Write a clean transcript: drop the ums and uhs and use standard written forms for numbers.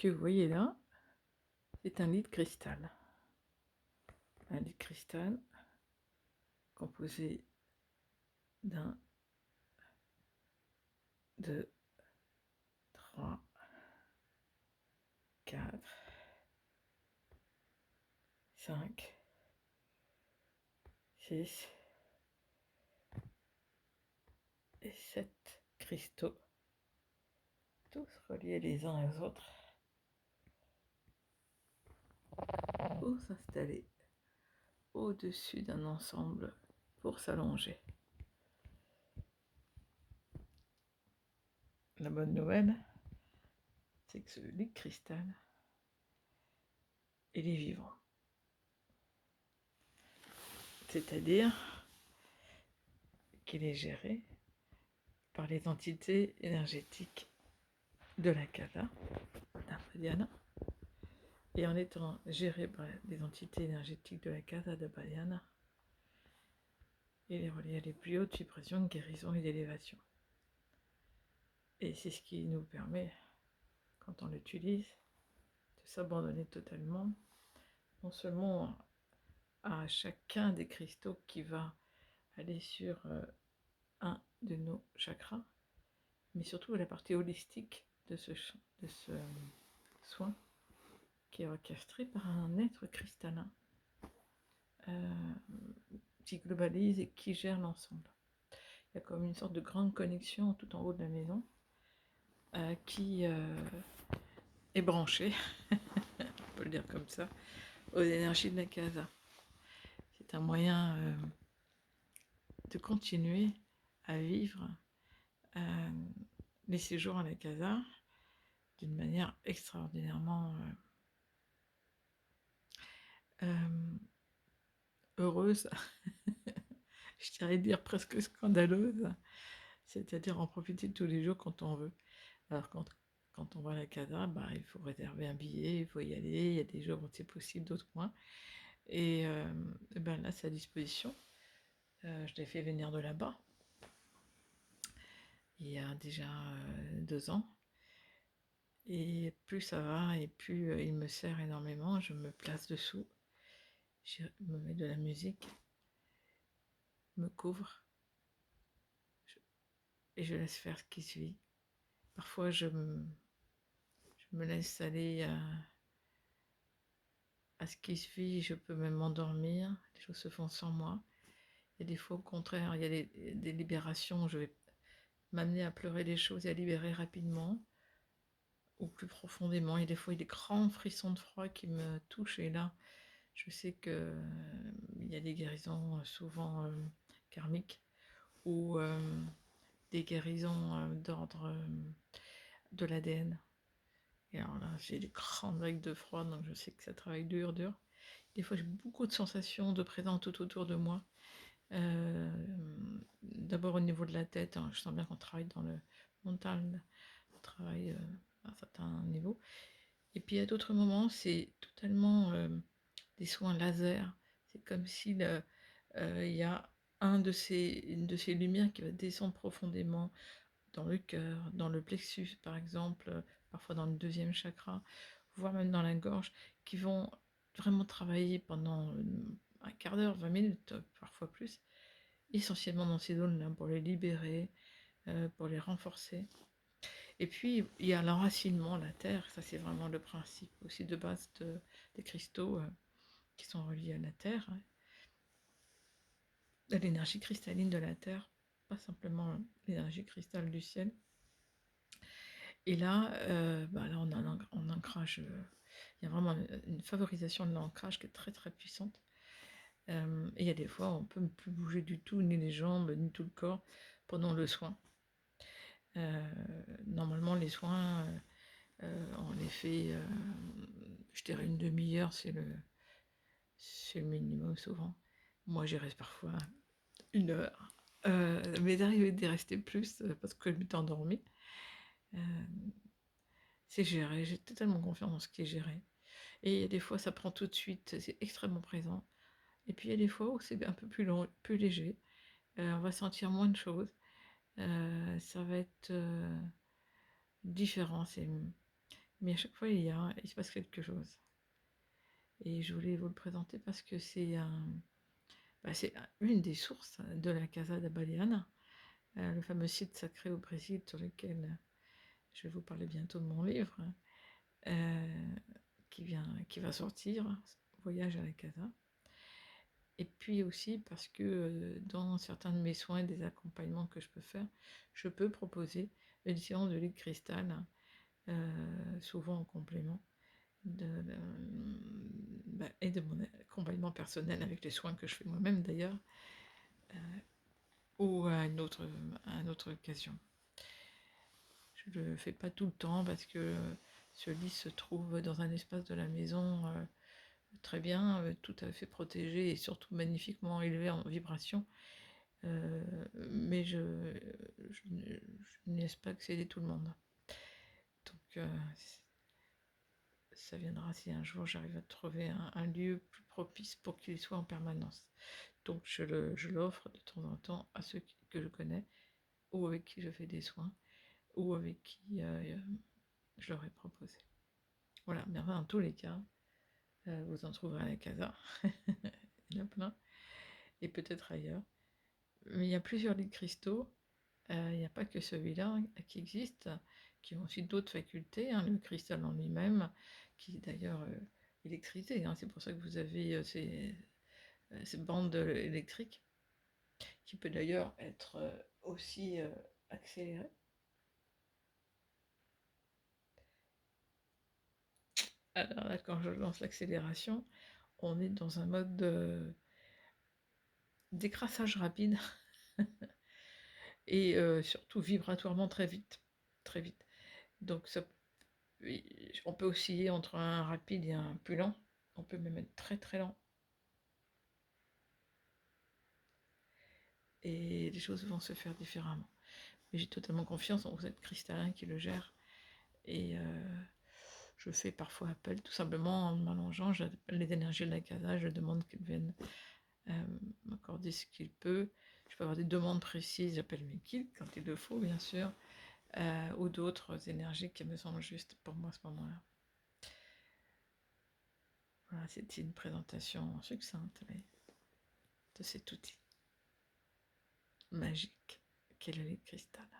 que vous voyez là, c'est un lit de cristal. Un lit de cristal composé d'un, deux, trois, quatre, cinq, six et sept cristaux, tous reliés les uns aux autres, pour s'installer au-dessus d'un ensemble pour s'allonger. La bonne nouvelle, c'est que ce lit de cristal, il est vivant. C'est-à-dire qu'il est géré par les entités énergétiques de la Casa d'Abadiana. Et en étant géré par les entités énergétiques de la Casa d'Abadiana, il est relié à les plus hautes vibrations de guérison et d'élévation. Et c'est ce qui nous permet, quand on l'utilise, de s'abandonner totalement, non seulement à chacun des cristaux qui va aller sur un de nos chakras, mais surtout à la partie holistique de ce soin qui est orchestré par un être cristallin qui globalise et qui gère l'ensemble. Il y a comme une sorte de grande connexion tout en haut de la maison qui est branchée, on peut le dire comme ça, aux énergies de la Casa. C'est un moyen de continuer à vivre les séjours à la Casa d'une manière extraordinairement heureuse, je dirais dire presque scandaleuse, c'est-à-dire en profiter tous les jours quand on veut. Alors quand on va à la Casa, il faut réserver un billet, il faut y aller, il y a des jours où c'est possible, d'autres moins. Et là, c'est à disposition. Je l'ai fait venir de là-bas, il y a déjà 2 ans. Et plus ça va, et plus il me sert énormément. Je me place dessous, je me mets de la musique, me couvre, et je laisse faire ce qui suit. Parfois, je me laisse aller à ce qui suit, je peux même m'endormir, les choses se font sans moi. Et des fois, au contraire, il y a des libérations, je vais m'amener à pleurer les choses et à libérer rapidement, ou plus profondément. Et des fois, il y a des grands frissons de froid qui me touchent, et là, je sais que il y a des guérisons souvent karmiques, ou des guérisons d'ordre de l'ADN. Et alors là, j'ai des grandes vagues de froid, donc je sais que ça travaille dur. Des fois, j'ai beaucoup de sensations de présence tout autour de moi. D'abord au niveau de la tête, hein, je sens bien qu'on travaille dans le mental, on travaille à un certain niveau. Et puis à d'autres moments, c'est totalement des soins laser. C'est comme si il y a une de ces lumières qui va descendre profondément dans le cœur, dans le plexus par exemple, parfois dans le deuxième chakra, voire même dans la gorge, qui vont vraiment travailler pendant un quart d'heure, 20 minutes, parfois plus, essentiellement dans ces zones-là, pour les libérer, pour les renforcer. Et puis, il y a l'enracinement, la terre, ça c'est vraiment le principe aussi de base des cristaux qui sont reliés à la terre, hein, à l'énergie cristalline de la terre, pas simplement l'énergie cristalline du ciel. Et là, là on a un ancrage, il y a vraiment une favorisation de l'ancrage qui est très très puissante. Et il y a des fois, on ne peut plus bouger du tout, ni les jambes, ni tout le corps, pendant le soin. Normalement, les soins, on les fait, je dirais une demi-heure, c'est le minimum souvent. Moi, j'y reste parfois 1 heure. Mais d'arriver d'y rester plus, parce que je m'étais endormie, c'est géré, j'ai totalement confiance dans ce qui est géré. Et il y a des fois, ça prend tout de suite, c'est extrêmement présent. Et puis il y a des fois où c'est un peu plus long, plus léger. On va sentir moins de choses. Ça va être différent. mais à chaque fois il se passe quelque chose. Et je voulais vous le présenter parce que c'est une des sources de la Casa da Baleana, le fameux site sacré au Brésil sur lequel je vais vous parler bientôt de mon livre, euh, qui va sortir, Voyage à la Casa. Et puis aussi parce que dans certains de mes soins et des accompagnements que je peux faire, je peux proposer une séance de lit de cristal, souvent en complément et de mon accompagnement personnel avec les soins que je fais moi-même d'ailleurs, ou à une autre occasion. Je ne le fais pas tout le temps parce que ce lit se trouve dans un espace de la maison très bien, tout à fait protégé et surtout magnifiquement élevé en vibration. Mais je ne laisse pas accéder tout le monde. Donc ça viendra si un jour j'arrive à trouver un lieu plus propice pour qu'il soit en permanence. Donc je l'offre de temps en temps à ceux que je connais ou avec qui je fais des soins ou avec qui je leur ai proposé. Voilà, mais enfin, dans tous les cas, vous en trouverez à la Casa. Il y en a plein. Et peut-être ailleurs. Mais il y a plusieurs lits de cristaux. Il n'y a pas que celui-là qui existe, qui ont aussi d'autres facultés, hein, le cristal en lui-même, qui est d'ailleurs électrisé, hein, c'est pour ça que vous avez ces bandes électriques, qui peut d'ailleurs être aussi accélérée. Alors là, quand je lance l'accélération, on est dans un mode d'écrassage rapide et surtout vibratoirement très vite, très vite. Donc on peut osciller entre un rapide et un plus lent. On peut même être très très lent. Et les choses vont se faire différemment. Mais j'ai totalement confiance en cette cristallin qui le gère. Et je fais parfois appel, tout simplement en m'allongeant, j'appelle les énergies de la casa, je demande qu'ils viennent m'accorder ce qu'il peut. Je peux avoir des demandes précises, j'appelle mes guides quand il le faut, bien sûr, ou d'autres énergies qui me semblent justes pour moi à ce moment-là. Voilà, c'était une présentation succincte de cet outil magique qu'est le lait de cristal.